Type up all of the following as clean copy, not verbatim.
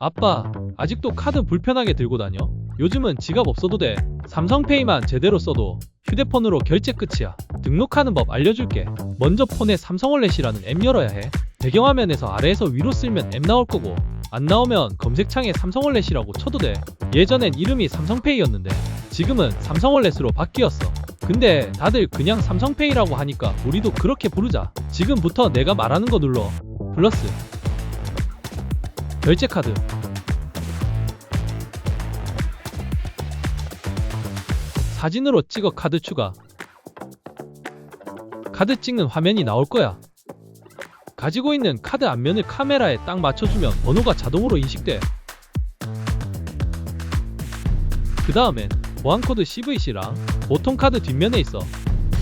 아빠, 아직도 카드 불편하게 들고 다녀? 요즘은 지갑 없어도 돼. 삼성페이만 제대로 써도 휴대폰으로 결제 끝이야. 등록하는 법 알려줄게. 먼저 폰에 삼성월렛이라는 앱 열어야 해. 배경화면에서 아래에서 위로 쓸면 앱 나올 거고, 안 나오면 검색창에 삼성월렛이라고 쳐도 돼. 예전엔 이름이 삼성페이였는데 지금은 삼성월렛으로 바뀌었어. 근데 다들 그냥 삼성페이라고 하니까 우리도 그렇게 부르자. 지금부터 내가 말하는 거 눌러. 플러스, 결제카드, 사진으로 찍어 카드 추가. 카드 찍는 화면이 나올 거야. 가지고 있는 카드 앞면을 카메라에 딱 맞춰주면 번호가 자동으로 인식돼. 그 다음엔 보안코드 CVC랑 보통 카드 뒷면에 있어.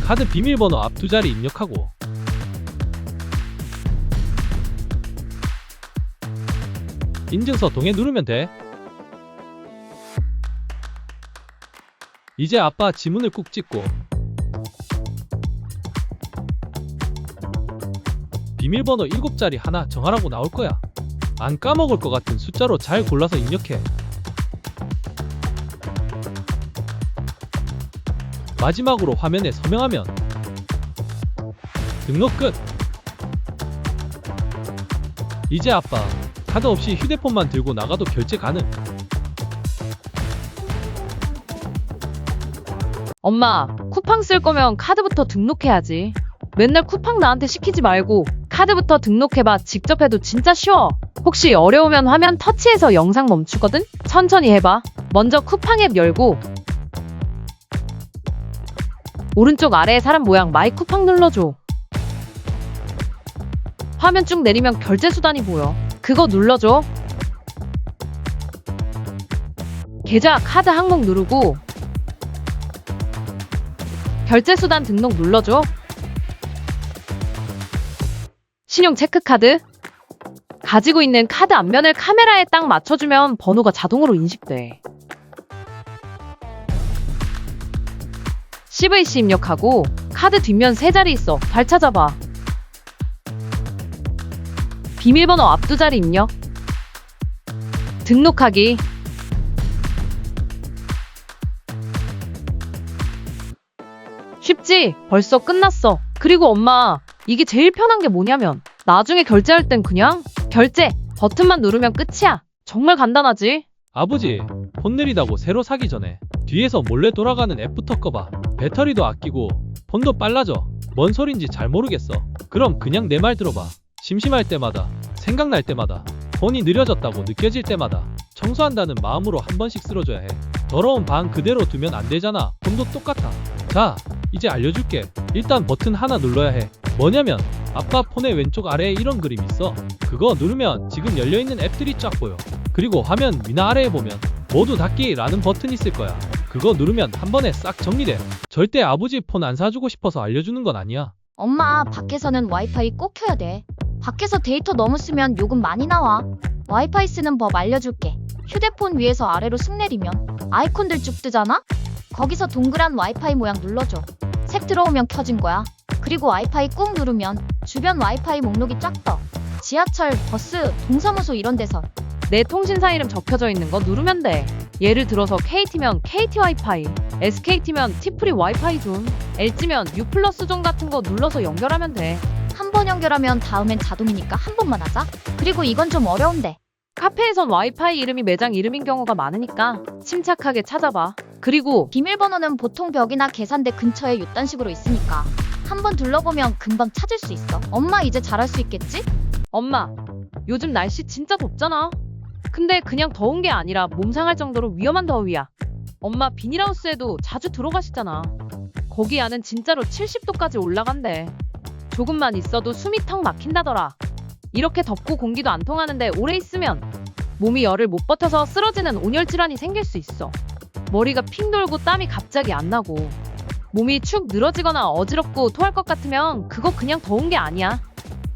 카드 비밀번호 앞 두 자리 입력하고, 인증서 동에 누르면 돼. 이제 아빠 지문을 꾹 찍고 비밀번호 7자리 하나 정하라고 나올 거야. 안 까먹을 것 같은 숫자로 잘 골라서 입력해. 마지막으로 화면에 서명하면 등록 끝. 이제 아빠 카드 없이 휴대폰만 들고 나가도 결제 가능. 엄마, 쿠팡 쓸 거면 카드부터 등록해야지. 맨날 쿠팡 나한테 시키지 말고 카드부터 등록해봐. 직접 해도 진짜 쉬워. 혹시 어려우면 화면 터치해서 영상 멈추거든? 천천히 해봐. 먼저 쿠팡 앱 열고 오른쪽 아래에 사람 모양 마이 쿠팡 눌러줘. 화면 쭉 내리면 결제 수단이 보여. 그거 눌러줘. 계좌, 카드 항목 누르고 결제 수단 등록 눌러줘. 신용 체크카드. 가지고 있는 카드 앞면을 카메라에 딱 맞춰주면 번호가 자동으로 인식돼. CVC 입력하고 카드 뒷면 세 자리 있어. 잘 찾아봐. 비밀번호 앞 두 자리 입력. 등록하기. 쉽지? 벌써 끝났어. 그리고 엄마, 이게 제일 편한 게 뭐냐면 나중에 결제할 땐 그냥 결제 버튼만 누르면 끝이야. 정말 간단하지? 아버지, 폰 느리다고 새로 사기 전에 뒤에서 몰래 돌아가는 앱부터 꺼봐. 배터리도 아끼고 폰도 빨라져. 뭔 소린지 잘 모르겠어. 그럼 그냥 내 말 들어봐. 심심할 때마다, 생각날 때마다, 폰이 느려졌다고 느껴질 때마다 청소한다는 마음으로 한 번씩 쓸어줘야 해. 더러운 방 그대로 두면 안 되잖아. 폰도 똑같아. 자, 이제 알려줄게. 일단 버튼 하나 눌러야 해. 뭐냐면 아빠 폰의 왼쪽 아래에 이런 그림 있어. 그거 누르면 지금 열려있는 앱들이 쫙 보여. 그리고 화면 위나 아래에 보면 모두 닫기 라는 버튼이 있을 거야. 그거 누르면 한 번에 싹 정리돼. 절대 아버지 폰 안 사주고 싶어서 알려주는 건 아니야. 엄마, 밖에서는 와이파이 꼭 켜야 돼. 밖에서 데이터 너무 쓰면 요금 많이 나와. 와이파이 쓰는 법 알려줄게. 휴대폰 위에서 아래로 쓱 내리면 아이콘들 쭉 뜨잖아? 거기서 동그란 와이파이 모양 눌러줘. 색 들어오면 켜진 거야. 그리고 와이파이 꾹 누르면 주변 와이파이 목록이 쫙 떠. 지하철, 버스, 동사무소 이런 데서 내 통신사 이름 적혀져 있는 거 누르면 돼. 예를 들어서 KT면 KT 와이파이, SKT면 티프리 와이파이 존, LG면 U 플러스 존 같은 거 눌러서 연결하면 돼. 한 번 연결하면 다음엔 자동이니까 한 번만 하자. 그리고 이건 좀 어려운데. 카페에선 와이파이 이름이 매장 이름인 경우가 많으니까 침착하게 찾아봐. 그리고 비밀번호는 보통 벽이나 계산대 근처에 이딴 식으로 있으니까 한 번 둘러보면 금방 찾을 수 있어. 엄마 이제 잘할 수 있겠지? 엄마, 요즘 날씨 진짜 덥잖아. 근데 그냥 더운 게 아니라 몸 상할 정도로 위험한 더위야. 엄마 비닐하우스에도 자주 들어가시잖아. 거기 안은 진짜로 70도까지 올라간대. 조금만 있어도 숨이 턱 막힌다더라. 이렇게 덥고 공기도 안 통하는데 오래 있으면 몸이 열을 못 버텨서 쓰러지는 온열 질환이 생길 수 있어. 머리가 핑 돌고 땀이 갑자기 안 나고 몸이 축 늘어지거나 어지럽고 토할 것 같으면 그거 그냥 더운 게 아니야.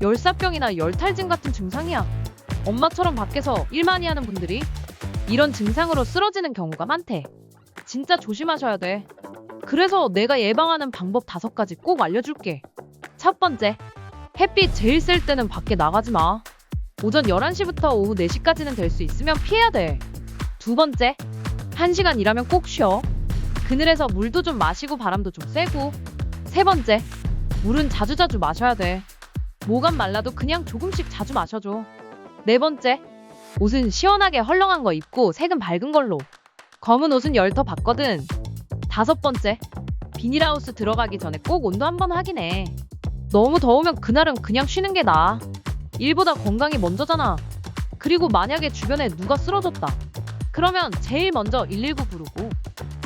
열사병이나 열탈진 같은 증상이야. 엄마처럼 밖에서 일 많이 하는 분들이 이런 증상으로 쓰러지는 경우가 많대. 진짜 조심하셔야 돼. 그래서 내가 예방하는 방법 5가지 꼭 알려줄게. 첫 번째, 햇빛 제일 셀 때는 밖에 나가지 마. 오전 11시부터 오후 4시까지는 될 수 있으면 피해야 돼. 두 번째, 1시간 일하면 꼭 쉬어. 그늘에서 물도 좀 마시고 바람도 좀 쐬고. 세 번째, 물은 자주자주 마셔야 돼. 목안 말라도 그냥 조금씩 자주 마셔줘. 네 번째, 옷은 시원하게 헐렁한 거 입고 색은 밝은 걸로. 검은 옷은 열 더 받거든. 다섯 번째, 비닐하우스 들어가기 전에 꼭 온도 한번 확인해. 너무 더우면 그날은 그냥 쉬는 게 나아. 일보다 건강이 먼저잖아. 그리고 만약에 주변에 누가 쓰러졌다. 그러면 제일 먼저 119 부르고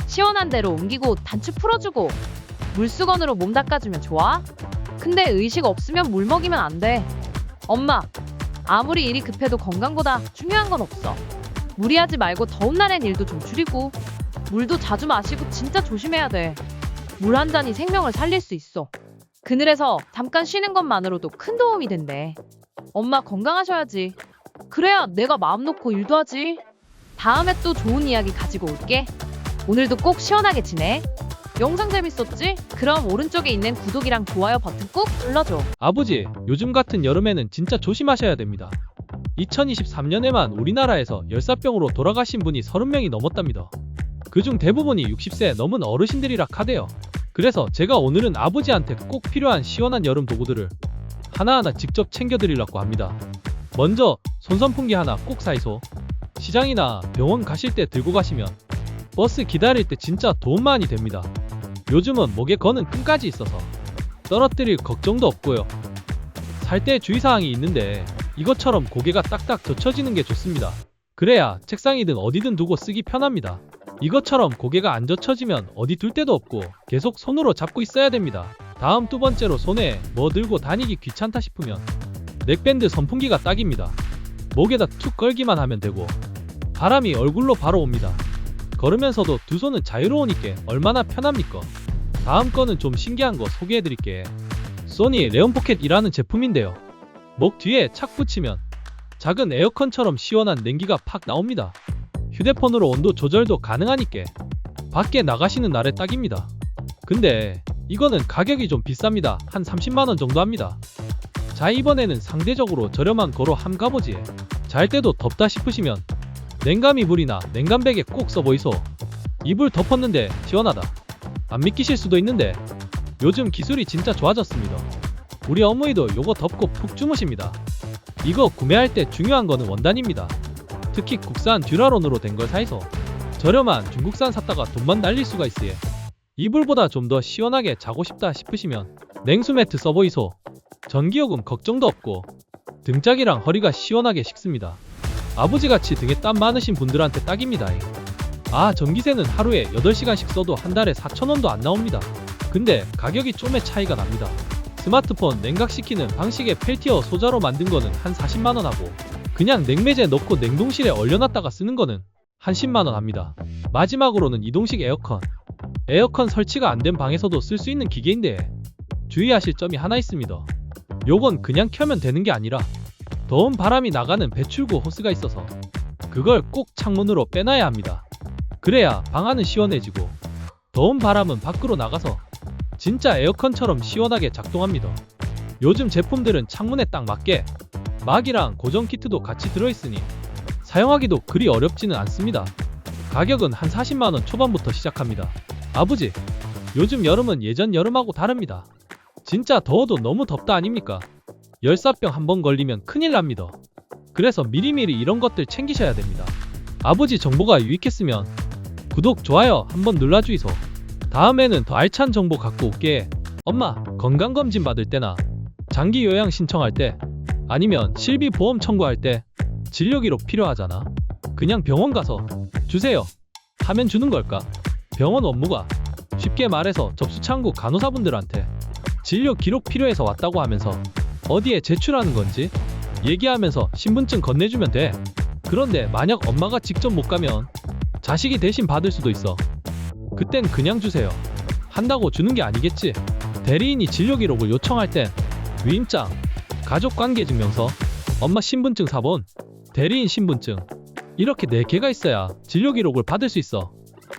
시원한 데로 옮기고 단추 풀어주고 물수건으로 몸 닦아주면 좋아? 근데 의식 없으면 물 먹이면 안 돼. 엄마, 아무리 일이 급해도 건강보다 중요한 건 없어. 무리하지 말고 더운 날엔 일도 좀 줄이고 물도 자주 마시고 진짜 조심해야 돼. 물 한 잔이 생명을 살릴 수 있어. 그늘에서 잠깐 쉬는 것만으로도 큰 도움이 된대. 엄마 건강하셔야지. 그래야 내가 마음 놓고 일도 하지. 다음에 또 좋은 이야기 가지고 올게. 오늘도 꼭 시원하게 지내. 영상 재밌었지? 그럼 오른쪽에 있는 구독이랑 좋아요 버튼 꾹 눌러줘. 아버지, 요즘 같은 여름에는 진짜 조심하셔야 됩니다. 2023년에만 우리나라에서 열사병으로 돌아가신 분이 30명이 넘었답니다. 그중 대부분이 60세 넘은 어르신들이라 카대요. 그래서 제가 오늘은 아버지한테 꼭 필요한 시원한 여름 도구들을 하나하나 직접 챙겨드리려고 합니다. 먼저 손선풍기 하나 꼭 사이소. 시장이나 병원 가실 때 들고 가시면 버스 기다릴 때 진짜 도움 많이 됩니다. 요즘은 목에 거는 끈까지 있어서 떨어뜨릴 걱정도 없고요. 살 때 주의사항이 있는데 이것처럼 고개가 딱딱 젖혀지는 게 좋습니다. 그래야 책상이든 어디든 두고 쓰기 편합니다. 이것처럼 고개가 안 젖혀지면 어디 둘 데도 없고 계속 손으로 잡고 있어야 됩니다. 다음 두 번째로 손에 뭐 들고 다니기 귀찮다 싶으면 넥밴드 선풍기가 딱입니다. 목에다 툭 걸기만 하면 되고 바람이 얼굴로 바로 옵니다. 걸으면서도 두 손은 자유로우니까 얼마나 편합니까? 다음 거는 좀 신기한 거 소개해드릴게. 소니 레온포켓이라는 제품인데요. 목 뒤에 착 붙이면 작은 에어컨처럼 시원한 냉기가 팍 나옵니다. 휴대폰으로 온도 조절도 가능하니까 밖에 나가시는 날에 딱입니다. 근데 이거는 가격이 좀 비쌉니다. 한 30만원 정도 합니다. 자, 이번에는 상대적으로 저렴한 거로 함 가보지. 잘 때도 덥다 싶으시면 냉감 이불이나 냉감베개 꼭 써보이소. 이불 덮었는데 시원하다. 안 믿기실 수도 있는데 요즘 기술이 진짜 좋아졌습니다. 우리 어머니도 요거 덮고 푹 주무십니다. 이거 구매할 때 중요한 거는 원단입니다. 특히 국산 듀라론으로 된 걸 사이소. 저렴한 중국산 샀다가 돈만 날릴 수가 있으에 이불보다 좀 더 시원하게 자고 싶다 싶으시면 냉수 매트 써보이소. 전기요금 걱정도 없고 등짝이랑 허리가 시원하게 식습니다. 아버지같이 등에 땀 많으신 분들한테 딱입니다. 아, 전기세는 하루에 8시간씩 써도 한 달에 4,000원도 안 나옵니다. 근데 가격이 좀의 차이가 납니다. 스마트폰 냉각시키는 방식의 펠티어 소자로 만든 거는 한 40만원 하고 그냥 냉매제 넣고 냉동실에 얼려놨다가 쓰는 거는 한 10만원 합니다. 마지막으로는 이동식 에어컨. 에어컨 설치가 안 된 방에서도 쓸 수 있는 기계인데 주의하실 점이 하나 있습니다. 요건 그냥 켜면 되는 게 아니라 더운 바람이 나가는 배출구 호스가 있어서 그걸 꼭 창문으로 빼놔야 합니다. 그래야 방 안은 시원해지고 더운 바람은 밖으로 나가서 진짜 에어컨처럼 시원하게 작동합니다. 요즘 제품들은 창문에 딱 맞게 막이랑 고정 키트도 같이 들어있으니 사용하기도 그리 어렵지는 않습니다. 가격은 한 40만원 초반부터 시작합니다. 아버지, 요즘 여름은 예전 여름하고 다릅니다. 진짜 더워도 너무 덥다 아닙니까? 열사병 한번 걸리면 큰일 납니다. 그래서 미리미리 이런 것들 챙기셔야 됩니다. 아버지 정보가 유익했으면 구독, 좋아요 한번 눌러주이소. 다음에는 더 알찬 정보 갖고 올게. 엄마, 건강검진 받을 때나 장기 요양 신청할 때 아니면 실비보험 청구할 때 진료기록 필요하잖아. 그냥 병원 가서 주세요 하면 주는 걸까? 병원 업무가 쉽게 말해서 접수창구 간호사분들한테 진료 기록 필요해서 왔다고 하면서 어디에 제출하는 건지 얘기하면서 신분증 건네주면 돼. 그런데 만약 엄마가 직접 못 가면 자식이 대신 받을 수도 있어. 그땐 그냥 주세요 한다고 주는 게 아니겠지. 대리인이 진료 기록을 요청할 땐 위임장, 가족관계증명서, 엄마 신분증 사본, 대리인 신분증 이렇게 4개가 있어야 진료 기록을 받을 수 있어.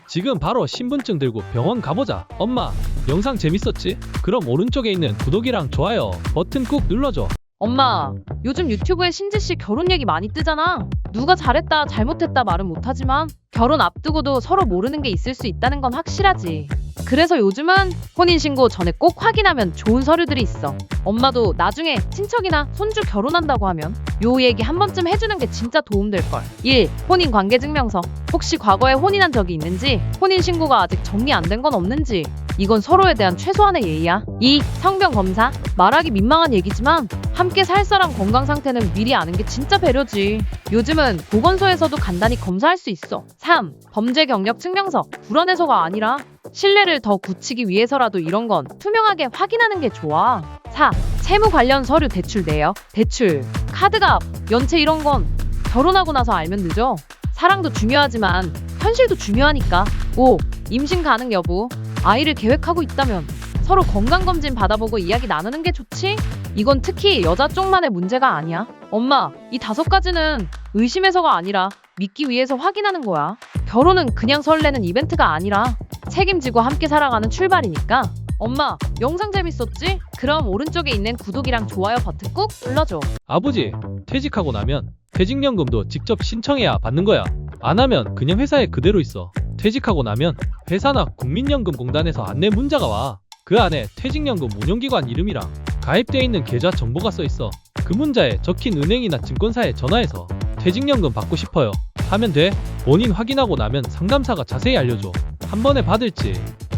지금 바로 신분증 들고 병원 가보자. 엄마, 영상 재밌었지? 그럼 오른쪽에 있는 구독이랑 좋아요 버튼 꾹 눌러줘. 엄마, 요즘 유튜브에 신지씨 결혼 얘기 많이 뜨잖아. 누가 잘했다, 잘못했다 말은 못하지만 결혼 앞두고도 서로 모르는 게 있을 수 있다는 건 확실하지. 그래서 요즘은 혼인신고 전에 꼭 확인하면 좋은 서류들이 있어. 엄마도 나중에 친척이나 손주 결혼한다고 하면 요 얘기 한 번쯤 해주는 게 진짜 도움될걸. 1. 혼인관계증명서. 혹시 과거에 혼인한 적이 있는지, 혼인신고가 아직 정리 안 된 건 없는지, 이건 서로에 대한 최소한의 예의야. 2. 성병검사. 말하기 민망한 얘기지만 함께 살 사람 건강 상태는 미리 아는 게 진짜 배려지. 요즘은 보건소에서도 간단히 검사할 수 있어. 3. 범죄 경력 증명서. 불안해서가 아니라 신뢰를 더 굳히기 위해서라도 이런 건 투명하게 확인하는 게 좋아. 4. 채무 관련 서류 대출 내역. 대출, 카드값, 연체 이런 건 결혼하고 나서 알면 늦어. 사랑도 중요하지만 현실도 중요하니까. 5. 임신 가능 여부. 아이를 계획하고 있다면 서로 건강검진 받아보고 이야기 나누는 게 좋지? 이건 특히 여자 쪽만의 문제가 아니야. 엄마, 이 5가지는 의심해서가 아니라 믿기 위해서 확인하는 거야. 결혼은 그냥 설레는 이벤트가 아니라 책임지고 함께 살아가는 출발이니까. 엄마, 영상 재밌었지? 그럼 오른쪽에 있는 구독이랑 좋아요 버튼 꾹 눌러줘. 아버지, 퇴직하고 나면 퇴직연금도 직접 신청해야 받는 거야. 안 하면 그냥 회사에 그대로 있어. 퇴직하고 나면 회사나 국민연금공단에서 안내 문자가 와. 그 안에 퇴직연금 운용기관 이름이랑 가입돼 있는 계좌 정보가 써 있어. 그 문자에 적힌 은행이나 증권사에 전화해서 퇴직연금 받고 싶어요 하면 돼. 본인 확인하고 나면 상담사가 자세히 알려줘. 한 번에 받을지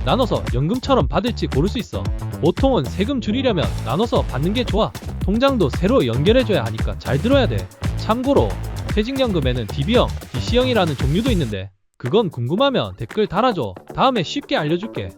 나눠서 연금처럼 받을지 고를 수 있어. 보통은 세금 줄이려면 나눠서 받는 게 좋아. 통장도 새로 연결해줘야 하니까 잘 들어야 돼. 참고로 퇴직연금에는 DB형, DC형이라는 종류도 있는데 그건 궁금하면 댓글 달아줘. 다음에 쉽게 알려줄게.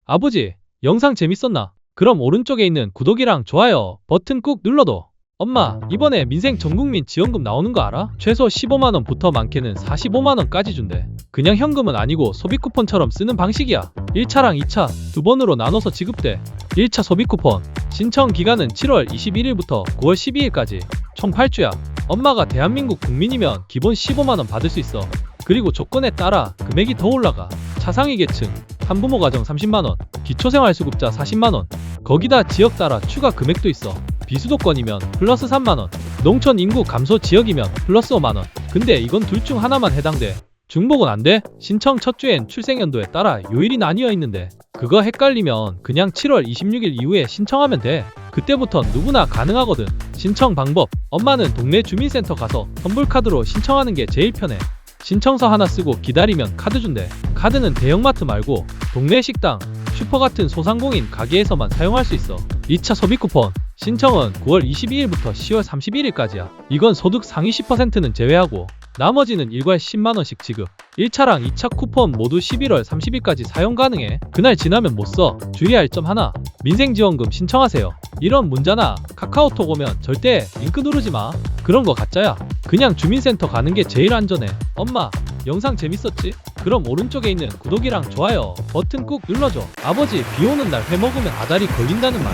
아버지, 영상 재밌었나? 그럼 오른쪽에 있는 구독이랑 좋아요 버튼 꾹 눌러둬. 엄마, 이번에 민생 전국민 지원금 나오는 거 알아? 최소 15만원부터 많게는 45만원까지 준대. 그냥 현금은 아니고 소비 쿠폰처럼 쓰는 방식이야. 1차랑 2차 두 번으로 나눠서 지급돼. 1차 소비 쿠폰 신청 기간은 7월 21일부터 9월 12일까지 총 8주야. 엄마가 대한민국 국민이면 기본 15만원 받을 수 있어. 그리고 조건에 따라 금액이 더 올라가. 차상위 계층, 한부모 가정 30만원, 기초생활수급자 40만원, 거기다 지역 따라 추가 금액도 있어. 비수도권이면 플러스 3만원, 농촌 인구 감소 지역이면 플러스 5만원. 근데 이건 둘 중 하나만 해당돼. 중복은 안 돼. 신청 첫 주엔 출생연도에 따라 요일이 나뉘어 있는데 그거 헷갈리면 그냥 7월 26일 이후에 신청하면 돼. 그때부터 누구나 가능하거든. 신청 방법, 엄마는 동네 주민센터 가서 선불카드로 신청하는 게 제일 편해. 신청서 하나 쓰고 기다리면 카드 준대. 카드는 대형마트 말고 동네 식당, 슈퍼 같은 소상공인 가게에서만 사용할 수 있어. 2차 소비 쿠폰 신청은 9월 22일부터 10월 31일까지야. 이건 소득 상위 10%는 제외하고 나머지는 일괄 10만원씩 지급. 1차랑 2차 쿠폰 모두 11월 30일까지 사용 가능해. 그날 지나면 못 써. 주의할 점 하나, 민생지원금 신청하세요 이런 문자나 카카오톡 오면 절대 링크 누르지 마. 그런 거 가짜야. 그냥 주민센터 가는 게 제일 안전해. 엄마, 영상 재밌었지? 그럼 오른쪽에 있는 구독이랑 좋아요 버튼 꾹 눌러줘. 아버지, 비 오는 날 회 먹으면 아다리 걸린다는 말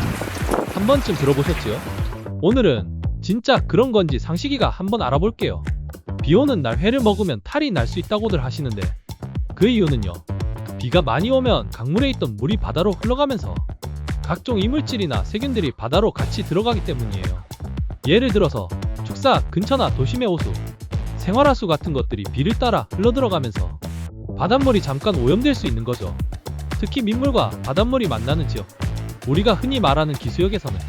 한 번쯤 들어보셨지요? 오늘은 진짜 그런 건지 상식이가 한번 알아볼게요. 비 오는 날 회를 먹으면 탈이 날 수 있다고들 하시는데 그 이유는요, 비가 많이 오면 강물에 있던 물이 바다로 흘러가면서 각종 이물질이나 세균들이 바다로 같이 들어가기 때문이에요. 예를 들어서 축사 근처나 도심의 호수, 생활하수 같은 것들이 비를 따라 흘러들어가면서 바닷물이 잠깐 오염될 수 있는 거죠. 특히 민물과 바닷물이 만나는 지역, 우리가 흔히 말하는 기수역에서는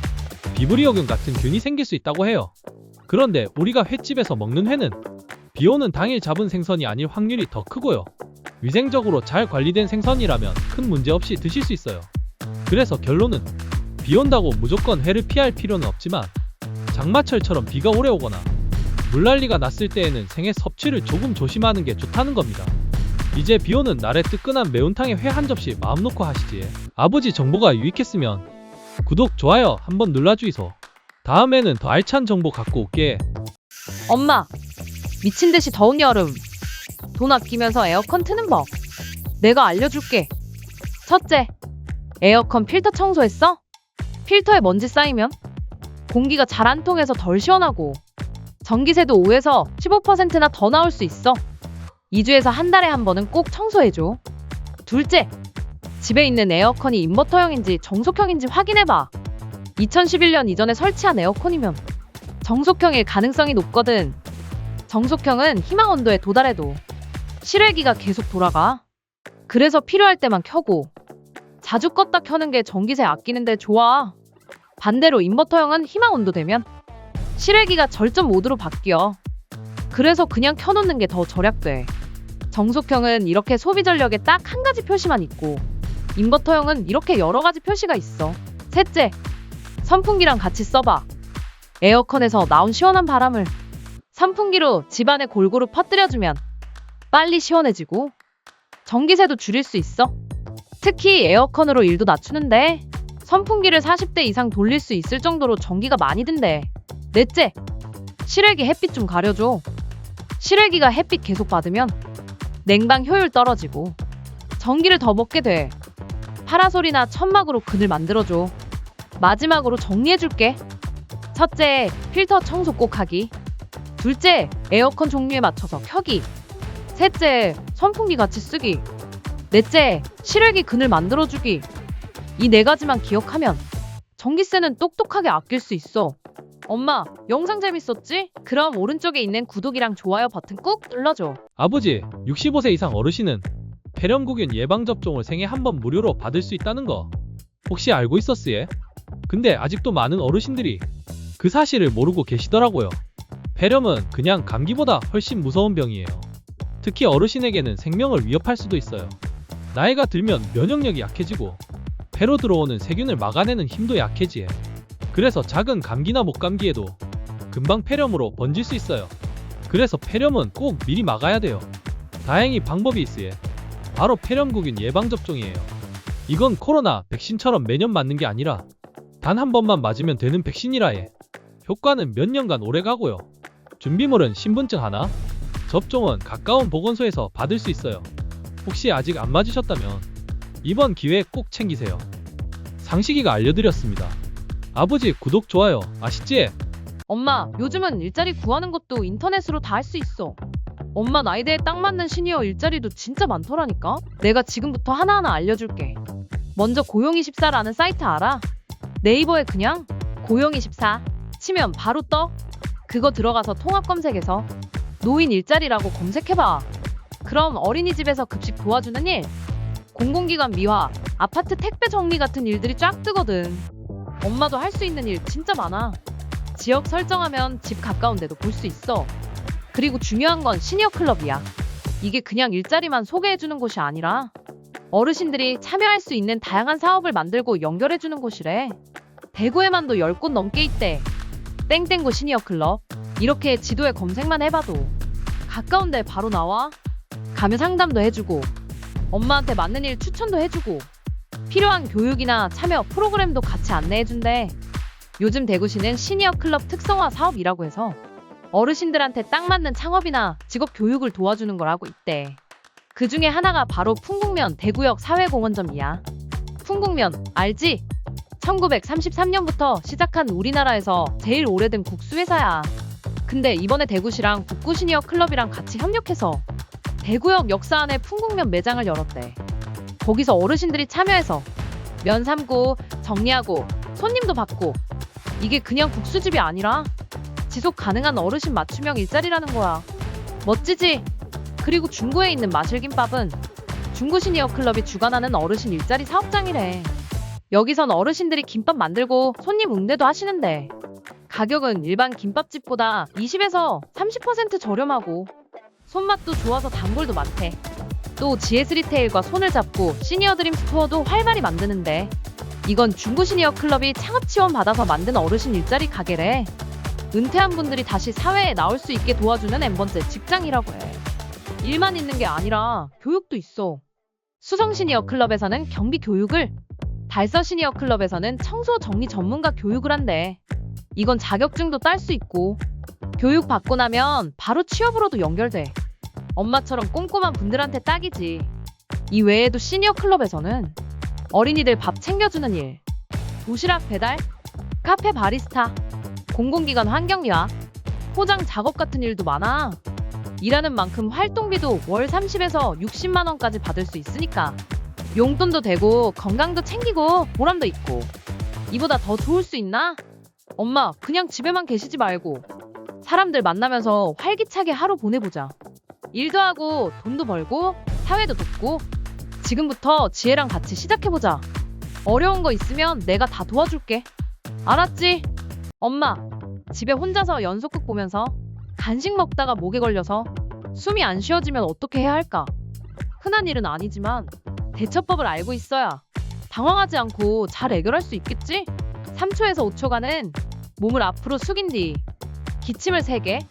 비브리오균 같은 균이 생길 수 있다고 해요. 그런데 우리가 횟집에서 먹는 회는 비 오는 당일 잡은 생선이 아닐 확률이 더 크고요. 위생적으로 잘 관리된 생선이라면 큰 문제 없이 드실 수 있어요. 그래서 결론은 비 온다고 무조건 회를 피할 필요는 없지만 장마철처럼 비가 오래 오거나 물난리가 났을 때에는 생회 섭취를 조금 조심하는 게 좋다는 겁니다. 이제 비 오는 날에 뜨끈한 매운탕에 회 한 접시 마음 놓고 하시지. 아버지 정보가 유익했으면 구독, 좋아요 한번 눌러주이소. 다음에는 더 알찬 정보 갖고 올게. 엄마, 미친듯이 더운 여름 돈 아끼면서 에어컨 트는 법 내가 알려줄게. 첫째, 에어컨 필터 청소했어? 필터에 먼지 쌓이면 공기가 잘 안 통해서 덜 시원하고 전기세도 5에서 15%나 더 나올 수 있어. 2주에서 한 달에 한 번은 꼭 청소해줘. 둘째, 집에 있는 에어컨이 인버터형인지 정속형인지 확인해봐. 2011년 이전에 설치한 에어컨이면 정속형일 가능성이 높거든. 정속형은 희망 온도에 도달해도 실외기가 계속 돌아가. 그래서 필요할 때만 켜고 자주 껐다 켜는 게 전기세 아끼는데 좋아. 반대로 인버터형은 희망 온도 되면 실외기가 절전 모드로 바뀌어. 그래서 그냥 켜놓는 게 더 절약돼. 정속형은 이렇게 소비 전력에 딱 한 가지 표시만 있고, 인버터형은 이렇게 여러 가지 표시가 있어. 셋째, 선풍기랑 같이 써봐. 에어컨에서 나온 시원한 바람을 선풍기로 집안에 골고루 퍼뜨려주면 빨리 시원해지고 전기세도 줄일 수 있어. 특히 에어컨으로 1도 낮추는데 선풍기를 40대 이상 돌릴 수 있을 정도로 전기가 많이 든대. 넷째, 실외기 햇빛 좀 가려줘. 실외기가 햇빛 계속 받으면 냉방 효율 떨어지고 전기를 더 먹게 돼. 파라솔이나 천막으로 그늘 만들어줘. 마지막으로 정리해줄게. 첫째, 필터 청소 꼭 하기. 둘째, 에어컨 종류에 맞춰서 켜기. 셋째, 선풍기 같이 쓰기. 넷째, 실외기 그늘 만들어주기. 이 네 가지만 기억하면 전기세는 똑똑하게 아낄 수 있어. 엄마, 영상 재밌었지? 그럼 오른쪽에 있는 구독이랑 좋아요 버튼 꾹 눌러줘. 아버지, 65세 이상 어르신은 폐렴구균 예방접종을 생애 한 번 무료로 받을 수 있다는 거 혹시 알고 있었으예? 근데 아직도 많은 어르신들이 그 사실을 모르고 계시더라고요. 폐렴은 그냥 감기보다 훨씬 무서운 병이에요. 특히 어르신에게는 생명을 위협할 수도 있어요. 나이가 들면 면역력이 약해지고 폐로 들어오는 세균을 막아내는 힘도 약해지해. 그래서 작은 감기나 목감기에도 금방 폐렴으로 번질 수 있어요. 그래서 폐렴은 꼭 미리 막아야 돼요. 다행히 방법이 있으예. 바로 폐렴구균 예방접종이에요. 이건 코로나 백신처럼 매년 맞는 게 아니라 단 한 번만 맞으면 되는 백신이라 해. 효과는 몇 년간 오래 가고요. 준비물은 신분증 하나, 접종은 가까운 보건소에서 받을 수 있어요. 혹시 아직 안 맞으셨다면 이번 기회에 꼭 챙기세요. 상식이가 알려드렸습니다. 아버지 구독 좋아요 아시지? 엄마, 요즘은 일자리 구하는 것도 인터넷으로 다 할 수 있어. 엄마 나이대에 딱 맞는 시니어 일자리도 진짜 많더라니까? 내가 지금부터 하나하나 알려줄게. 먼저 고용24라는 사이트 알아? 네이버에 그냥 고용24 치면 바로 떠. 그거 들어가서 통합 검색에서 노인 일자리라고 검색해봐. 그럼 어린이집에서 급식 도와주는 일, 공공기관 미화, 아파트 택배 정리 같은 일들이 쫙 뜨거든. 엄마도 할 수 있는 일 진짜 많아. 지역 설정하면 집 가까운 데도 볼 수 있어. 그리고 중요한 건 시니어 클럽이야. 이게 그냥 일자리만 소개해주는 곳이 아니라 어르신들이 참여할 수 있는 다양한 사업을 만들고 연결해주는 곳이래. 대구에만도 10곳 넘게 있대. 땡땡구 시니어 클럽. 이렇게 지도에 검색만 해봐도 가까운 데 바로 나와. 가면 상담도 해주고 엄마한테 맞는 일 추천도 해주고 필요한 교육이나 참여 프로그램도 같이 안내해준대. 요즘 대구시는 시니어 클럽 특성화 사업이라고 해서 어르신들한테 딱 맞는 창업이나 직업 교육을 도와주는 걸 하고 있대. 그 중에 하나가 바로 풍국면 대구역 사회공헌점이야. 풍국면 알지? 1933년부터 시작한 우리나라에서 제일 오래된 국수회사야. 근데 이번에 대구시랑 북구 시니어 클럽이랑 같이 협력해서 대구역 역사 안에 풍국면 매장을 열었대. 거기서 어르신들이 참여해서 면 삶고 정리하고 손님도 받고, 이게 그냥 국수집이 아니라 지속 가능한 어르신 맞춤형 일자리라는 거야. 멋지지? 그리고 중구에 있는 마실김밥은 중구 시니어 클럽이 주관하는 어르신 일자리 사업장이래. 여기선 어르신들이 김밥 만들고 손님 응대도 하시는데 가격은 일반 김밥집보다 20에서 30% 저렴하고 손맛도 좋아서 단골도 많대. 또 GS 리테일과 손을 잡고 시니어 드림 스토어도 활발히 만드는데 이건 중구 시니어 클럽이 창업 지원 받아서 만든 어르신 일자리 가게래. 은퇴한 분들이 다시 사회에 나올 수 있게 도와주는 N번째 직장이라고 해. 일만 있는 게 아니라 교육도 있어. 수성 시니어 클럽에서는 경비 교육을, 달서 시니어 클럽에서는 청소 정리 전문가 교육을 한대. 이건 자격증도 딸 수 있고 교육 받고 나면 바로 취업으로도 연결돼. 엄마처럼 꼼꼼한 분들한테 딱이지. 이 외에도 시니어 클럽에서는 어린이들 밥 챙겨주는 일, 도시락 배달, 카페 바리스타, 공공기관 환경미화, 포장 작업 같은 일도 많아. 일하는 만큼 활동비도 월 30에서 60만 원까지 받을 수 있으니까 용돈도 되고 건강도 챙기고 보람도 있고 이보다 더 좋을 수 있나? 엄마, 그냥 집에만 계시지 말고 사람들 만나면서 활기차게 하루 보내보자. 일도 하고 돈도 벌고 사회도 돕고 지금부터 지혜랑 같이 시작해보자. 어려운 거 있으면 내가 다 도와줄게. 알았지? 엄마, 집에 혼자서 연속극 보면서 간식 먹다가 목에 걸려서 숨이 안 쉬어지면 어떻게 해야 할까? 흔한 일은 아니지만 대처법을 알고 있어야 당황하지 않고 잘 해결할 수 있겠지? 3초에서 5초간은 몸을 앞으로 숙인 뒤 기침을 3개.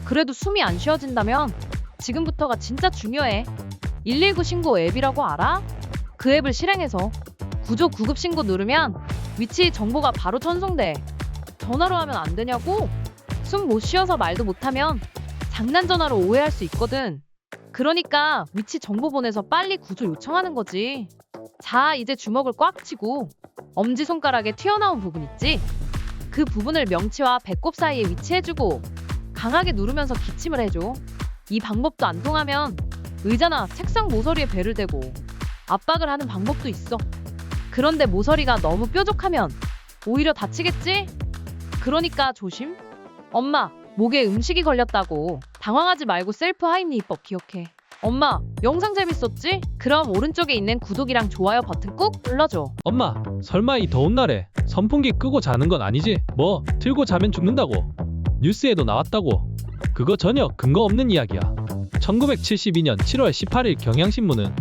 그래도 숨이 안 쉬어진다면 지금부터가 진짜 중요해. 119 신고 앱이라고 알아? 그 앱을 실행해서 구조 구급 신고 누르면 위치 정보가 바로 전송돼. 전화로 하면 안 되냐고? 숨 못 쉬어서 말도 못하면 장난 전화로 오해할 수 있거든. 그러니까 위치 정보 보내서 빨리 구조 요청하는 거지. 자, 이제 주먹을 꽉 쥐고 엄지손가락에 튀어나온 부분 있지? 그 부분을 명치와 배꼽 사이에 위치해주고 강하게 누르면서 기침을 해줘. 이 방법도 안 통하면 의자나 책상 모서리에 배를 대고 압박을 하는 방법도 있어. 그런데 모서리가 너무 뾰족하면 오히려 다치겠지? 그러니까 조심. 엄마, 목에 음식이 걸렸다고 당황하지 말고 셀프 하임리법 기억해. 엄마, 영상 재밌었지? 그럼 오른쪽에 있는 구독이랑 좋아요 버튼 꾹 눌러줘. 엄마, 설마 이 더운 날에 선풍기 끄고 자는 건 아니지? 뭐 틀고 자면 죽는다고 뉴스에도 나왔다고. 그거 전혀 근거 없는 이야기야. 1972년 7월 18일 경향신문은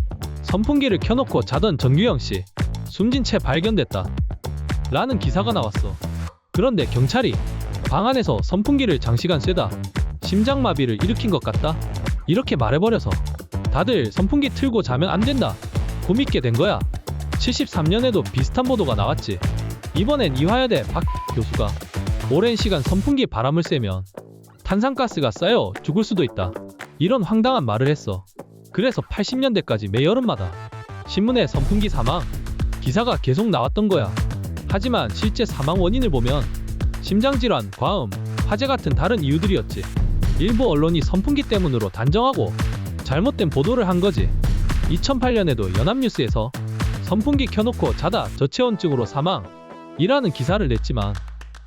선풍기를 켜놓고 자던 정규영 씨 숨진 채 발견됐다 라는 기사가 나왔어. 그런데 경찰이 방 안에서 선풍기를 장시간 쐬다 심장마비를 일으킨 것 같다 이렇게 말해버려서 다들 선풍기 틀고 자면 안 된다 고 믿게 된 거야. 73년에도 비슷한 보도가 나왔지. 이번엔 이화여대 박 교수가 오랜 시간 선풍기 바람을 쐬면 탄산가스가 쌓여 죽을 수도 있다 이런 황당한 말을 했어. 그래서 80년대까지 매 여름마다 신문에 선풍기 사망 기사가 계속 나왔던 거야. 하지만 실제 사망 원인을 보면 심장질환, 과음, 화재 같은 다른 이유들이었지. 일부 언론이 선풍기 때문으로 단정하고 잘못된 보도를 한 거지. 2008년에도 연합뉴스에서 선풍기 켜놓고 자다 저체온증으로 사망이라는 기사를 냈지만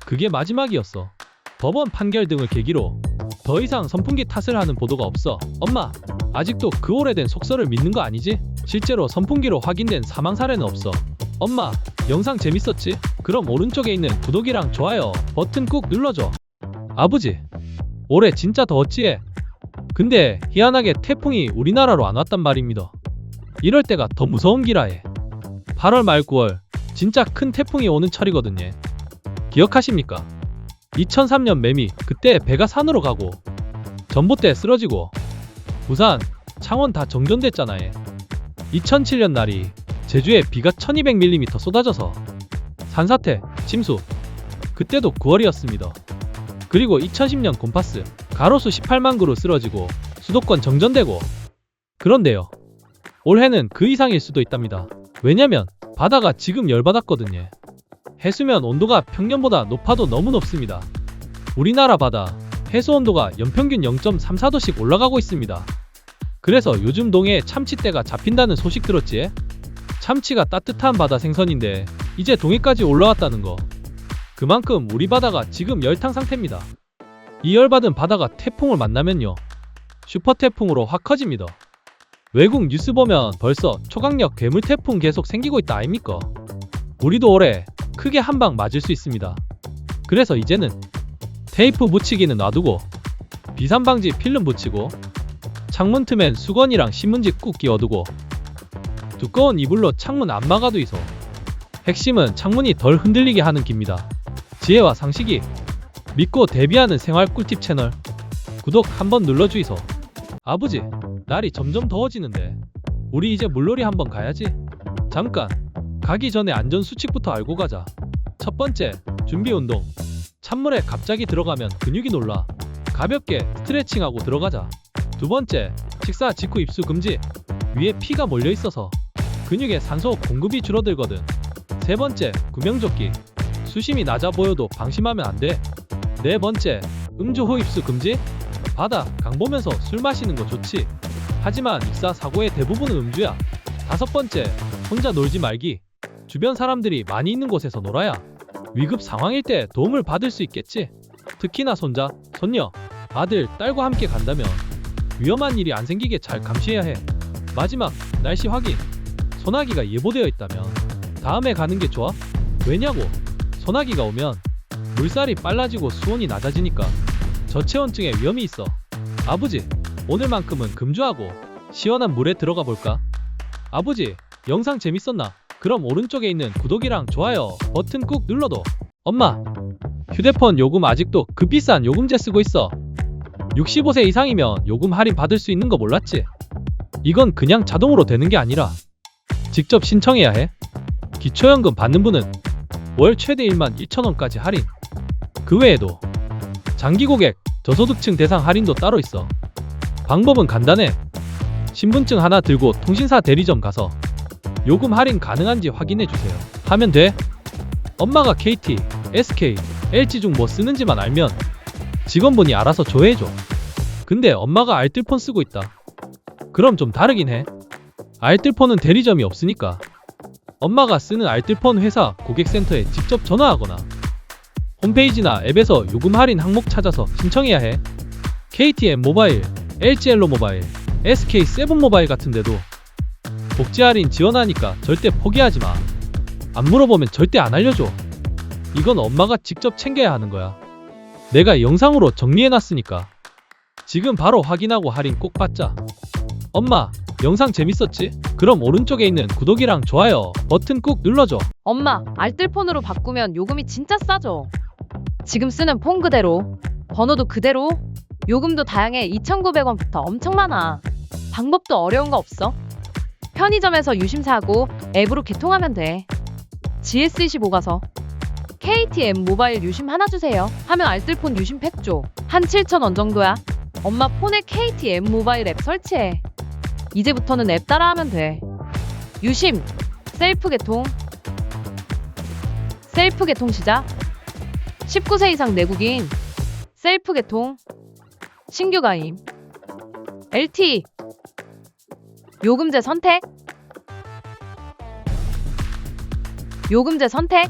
그게 마지막이었어. 법원 판결 등을 계기로 더 이상 선풍기 탓을 하는 보도가 없어. 엄마, 아직도 그 오래된 속설을 믿는 거 아니지? 실제로 선풍기로 확인된 사망 사례는 없어. 엄마, 영상 재밌었지? 그럼 오른쪽에 있는 구독이랑 좋아요 버튼 꾹 눌러줘. 아버지, 올해 진짜 더웠지? 근데 희한하게 태풍이 우리나라로 안 왔단 말입니다. 이럴 때가 더 무서운 기라해. 8월 말 9월 진짜 큰 태풍이 오는 철이거든요. 기억하십니까? 2003년 매미 그때 배가 산으로 가고 전봇대 쓰러지고 부산, 창원 다 정전됐잖아요. 2007년 날이 제주에 비가 1200mm 쏟아져서 산사태, 침수 그때도 9월이었습니다. 그리고 2010년 곰파스 가로수 18만 그루 쓰러지고 수도권 정전되고. 그런데요, 올해는 그 이상일 수도 있답니다. 왜냐면 바다가 지금 열받았거든요. 해수면 온도가 평년보다 높아도 너무 높습니다. 우리나라 바다 해수 온도가 연평균 0.34도씩 올라가고 있습니다. 그래서 요즘 동해에 참치떼가 잡힌다는 소식 들었지? 참치가 따뜻한 바다 생선인데 이제 동해까지 올라왔다는 거. 그만큼 우리 바다가 지금 열탕 상태입니다. 이 열받은 바다가 태풍을 만나면요, 슈퍼태풍으로 확 커집니다. 외국 뉴스 보면 벌써 초강력 괴물 태풍 계속 생기고 있다 아닙니까? 우리도 올해 크게 한 방 맞을 수 있습니다. 그래서 이제는 테이프 붙이기는 놔두고 비산 방지 필름 붙이고 창문 틈엔 수건이랑 신문지 꾹 끼워두고 두꺼운 이불로 창문 안 막아도 이소. 핵심은 창문이 덜 흔들리게 하는 깁니다. 지혜와 상식이 믿고 대비하는 생활 꿀팁 채널 구독 한번 눌러주이소. 아버지, 날이 점점 더워지는데 우리 이제 물놀이 한번 가야지. 잠깐, 가기 전에 안전수칙부터 알고 가자. 첫 번째, 준비운동. 찬물에 갑자기 들어가면 근육이 놀라. 가볍게 스트레칭하고 들어가자. 두 번째, 식사 직후 입수 금지. 위에 피가 몰려있어서 근육에 산소 공급이 줄어들거든. 세 번째, 구명조끼. 수심이 낮아 보여도 방심하면 안 돼. 네 번째, 음주 후 입수 금지. 바다, 강 보면서 술 마시는 거 좋지. 하지만 익사 사고의 대부분은 음주야. 다섯 번째, 혼자 놀지 말기. 주변 사람들이 많이 있는 곳에서 놀아야 위급 상황일 때 도움을 받을 수 있겠지. 특히나 손자, 손녀, 아들, 딸과 함께 간다면 위험한 일이 안 생기게 잘 감시해야 해. 마지막, 날씨 확인. 소나기가 예보되어 있다면 다음에 가는 게 좋아? 왜냐고? 소나기가 오면 물살이 빨라지고 수온이 낮아지니까 저체온증의 위험이 있어. 아버지, 오늘만큼은 금주하고 시원한 물에 들어가 볼까? 아버지, 영상 재밌었나? 그럼 오른쪽에 있는 구독이랑 좋아요 버튼 꾹 눌러둬. 엄마, 휴대폰 요금 아직도 그 비싼 요금제 쓰고 있어. 65세 이상이면 요금 할인 받을 수 있는 거 몰랐지? 이건 그냥 자동으로 되는 게 아니라 직접 신청해야 해. 기초연금 받는 분은 월 최대 1만 2천원까지 할인. 그 외에도 장기 고객, 저소득층 대상 할인도 따로 있어. 방법은 간단해. 신분증 하나 들고 통신사 대리점 가서 요금 할인 가능한지 확인해 주세요. 하면 돼. 엄마가 KT, SK, LG 중 뭐 쓰는지만 알면 직원분이 알아서 조회해줘. 근데 엄마가 알뜰폰 쓰고 있다. 그럼 좀 다르긴 해. 알뜰폰은 대리점이 없으니까 엄마가 쓰는 알뜰폰 회사 고객센터에 직접 전화하거나 홈페이지나 앱에서 요금 할인 항목 찾아서 신청해야 해. KTM 모바일, LG엘로 모바일, SK7 모바일 같은 데도 복지 할인 지원하니까 절대 포기하지 마. 안 물어보면 절대 안 알려줘. 이건 엄마가 직접 챙겨야 하는 거야. 내가 영상으로 정리해놨으니까 지금 바로 확인하고 할인 꼭 받자. 엄마, 영상 재밌었지? 그럼 오른쪽에 있는 구독이랑 좋아요 버튼 꾹 눌러줘. 엄마, 알뜰폰으로 바꾸면 요금이 진짜 싸죠. 지금 쓰는 폰 그대로, 번호도 그대로, 요금도 다양해. 2,900원부터 엄청 많아. 방법도 어려운 거 없어. 편의점에서 유심 사고 앱으로 개통하면 돼. GS25 가서 KTM 모바일 유심 하나 주세요 하면 알뜰폰 유심 팩 줘. 한 7,000원 정도야. 엄마 폰에 KTM 모바일 앱 설치해. 이제부터는 앱 따라하면 돼. 유심, 셀프 개통. 셀프 개통 시작. 19세 이상 내국인. 셀프 개통. 신규 가입. LT. 요금제 선택. 요금제 선택.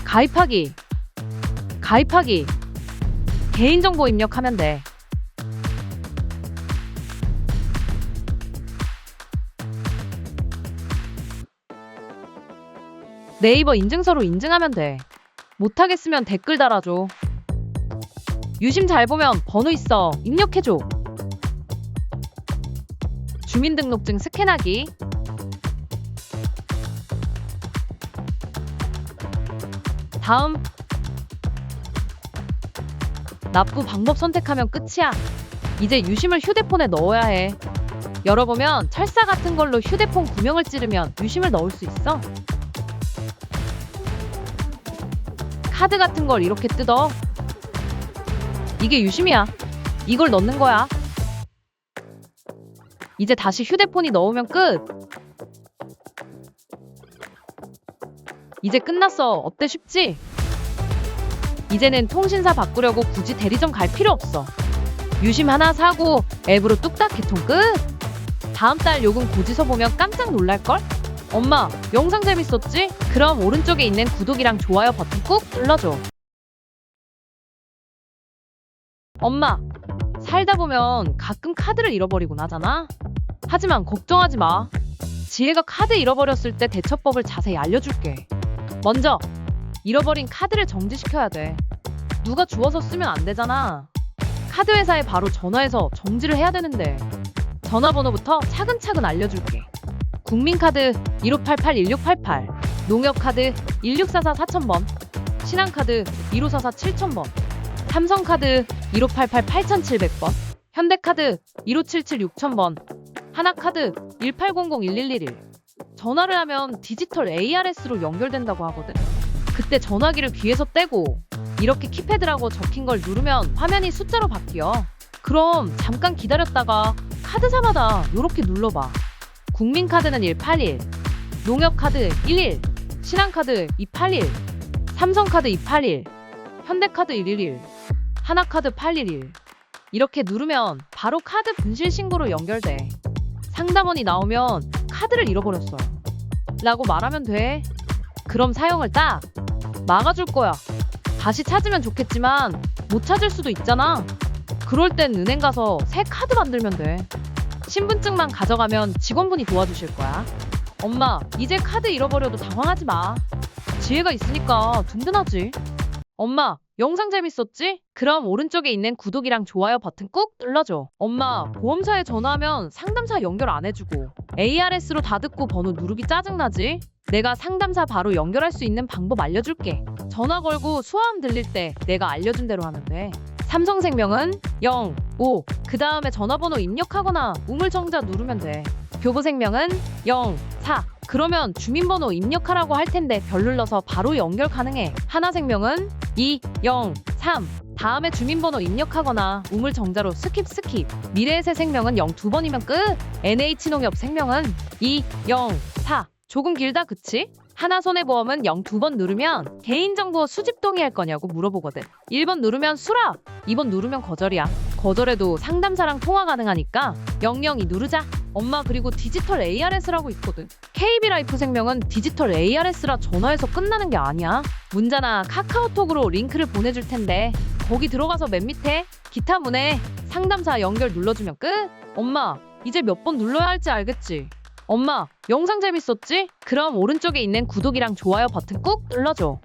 가입하기. 가입하기. 개인정보 입력하면 돼. 네이버 인증서로 인증하면 돼. 못하겠으면 댓글 달아줘. 유심 잘 보면 번호 있어. 입력해줘. 주민등록증 스캔하기. 다음. 납부 방법 선택하면 끝이야. 이제 유심을 휴대폰에 넣어야 해. 열어보면 철사 같은 걸로 휴대폰 구명을 찌르면 유심을 넣을 수 있어. 카드 같은 걸 이렇게 뜯어. 이게 유심이야. 이걸 넣는 거야. 이제 다시 휴대폰이 넣으면 끝. 이제 끝났어. 어때, 쉽지? 이제는 통신사 바꾸려고 굳이 대리점 갈 필요 없어. 유심 하나 사고 앱으로 뚝딱 개통 끝. 다음 달 요금 고지서 보면 깜짝 놀랄걸? 엄마, 영상 재밌었지? 그럼 오른쪽에 있는 구독이랑 좋아요 버튼 꾹 눌러줘. 엄마, 살다 보면 가끔 카드를 잃어버리곤 하잖아? 하지만 걱정하지 마. 지혜가 카드 잃어버렸을 때 대처법을 자세히 알려줄게. 먼저, 잃어버린 카드를 정지시켜야 돼. 누가 주워서 쓰면 안 되잖아. 카드 회사에 바로 전화해서 정지를 해야 되는데 전화번호부터 차근차근 알려줄게. 국민카드 1588-1688, 농협카드 1644-4000번, 신한카드 1544-7000번, 삼성카드 1588-8700번, 현대카드 1577-6000번, 하나카드 1800-1111. 전화를 하면 디지털 ARS로 연결된다고 하거든. 그때 전화기를 귀에서 떼고 이렇게 키패드라고 적힌 걸 누르면 화면이 숫자로 바뀌어. 그럼 잠깐 기다렸다가 카드사마다 요렇게 눌러봐. 국민카드는 181, 농협카드 11, 신한카드 281, 삼성카드 281, 현대카드 111, 하나카드 811. 이렇게 누르면 바로 카드 분실 신고로 연결돼. 상담원이 나오면 카드를 잃어버렸어요 라고 말하면 돼. 그럼 사용을 딱 막아줄 거야. 다시 찾으면 좋겠지만 못 찾을 수도 있잖아. 그럴 땐 은행 가서 새 카드 만들면 돼. 신분증만 가져가면 직원분이 도와주실 거야. 엄마, 이제 카드 잃어버려도 당황하지 마. 지혜가 있으니까 든든하지. 엄마, 영상 재밌었지? 그럼 오른쪽에 있는 구독이랑 좋아요 버튼 꾹 눌러줘. 엄마, 보험사에 전화하면 상담사 연결 안 해주고 ARS로 다 듣고 번호 누르기 짜증나지? 내가 상담사 바로 연결할 수 있는 방법 알려줄게. 전화 걸고 수화음 들릴 때 내가 알려준 대로 하면 돼. 삼성생명은 0, 5, 그 다음에 전화번호 입력하거나 우물정자 누르면 돼. 교보생명은 0, 4, 그러면 주민번호 입력하라고 할 텐데 별 눌러서 바로 연결 가능해. 하나생명은 2, 0, 3, 다음에 주민번호 입력하거나 우물정자로 스킵. 미래에셋생명은 0 2번이면 끝. NH농협생명은 2, 0, 4, 조금 길다 그치? 하나손해보험은 0 2번 누르면 개인정보 수집 동의할 거냐고 물어보거든. 1번 누르면 수락, 2번 누르면 거절이야. 거절해도 상담사랑 통화 가능하니까 002 누르자. 엄마, 그리고 디지털 ARS라고 있거든. KB라이프생명은 디지털 ARS라 전화해서 끝나는 게 아니야. 문자나 카카오톡으로 링크를 보내줄 텐데 거기 들어가서 맨 밑에 기타 문에 상담사 연결 눌러주면 끝. 엄마, 이제 몇 번 눌러야 할지 알겠지? 엄마, 영상 재밌었지? 그럼 오른쪽에 있는 구독이랑 좋아요 버튼 꾹 눌러줘.